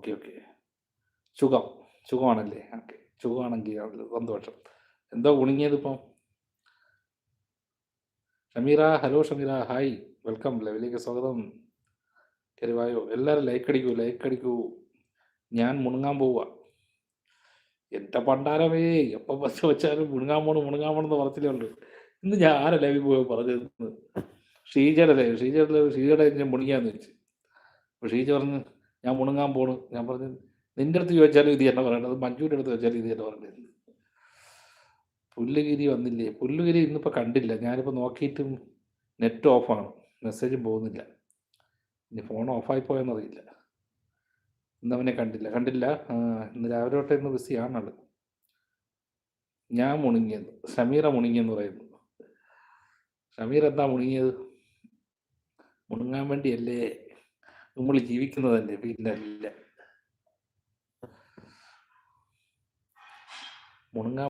Okay okay. സുഖം. സുഖമാണല്ലേ? Okay. സുഖമാണെങ്കിൽ സന്തോഷം. എന്തോ കുണുങ്ങിയതിപ്പം? Shameera, hello Shameera, hi, welcome, ലൈവിലേക്ക് സ്വാഗതം. കരുവായോ, എല്ലാവരും ലൈക്ക് അടിക്കൂ, ലൈക്ക് അടിക്കൂ. ഞാൻ മുണുങ്ങാൻ പോവുക. എൻ്റെ പണ്ടാരമേ, എപ്പം ബസ് വെച്ചാലും മുണുങ്ങാൻ പോണെന്ന് പറച്ചിലേ ഉള്ളൂ. ഇന്ന് ഞാൻ ആരെ ലൈവിൽ പോയി പറഞ്ഞത്? ഷീജയുടെ ലൈവ്, ഷീജയുടെ ഞാൻ മുണുങ്ങിയാന്ന് വെച്ച്. അപ്പോൾ ഷീജ പറഞ്ഞു ഞാൻ മുണുങ്ങാൻ പോണു. ഞാൻ പറഞ്ഞു നിൻ്റെ അടുത്ത് ചോദിച്ചാലും ഇത് തന്നെ പറയണത്, മഞ്ജുവിൻ്റെ അടുത്ത് ചോദിച്ചാലും ഇത് തന്നെ പറയണത്. പുല്ലുഗിരി വന്നില്ലേ? പുല്ലുഗിരി ഇന്നിപ്പോൾ കണ്ടില്ല. ഞാനിപ്പോൾ നോക്കിയിട്ടും നെറ്റ് ഓഫാണ്, മെസ്സേജും പോകുന്നില്ല. ഇനി ഫോൺ ഓഫായി പോയെന്നറിയില്ല. ഇന്നവനെ കണ്ടില്ല. ഇന്ന് രാവിലെ തൊട്ട് ഇന്ന് ബിസിയാണത്. ഞാൻ മുണുങ്ങിയെന്ന്, ഷമീറ മുണുങ്ങിയെന്ന് പറയുന്നു. ഷമീർ എന്താ മുണുങ്ങിയത്? മുണുങ്ങാൻ വേണ്ടിയല്ലേ നമ്മൾ ജീവിക്കുന്നതല്ലേ, പിന്നല്ല. മുണുങ്ങാൻ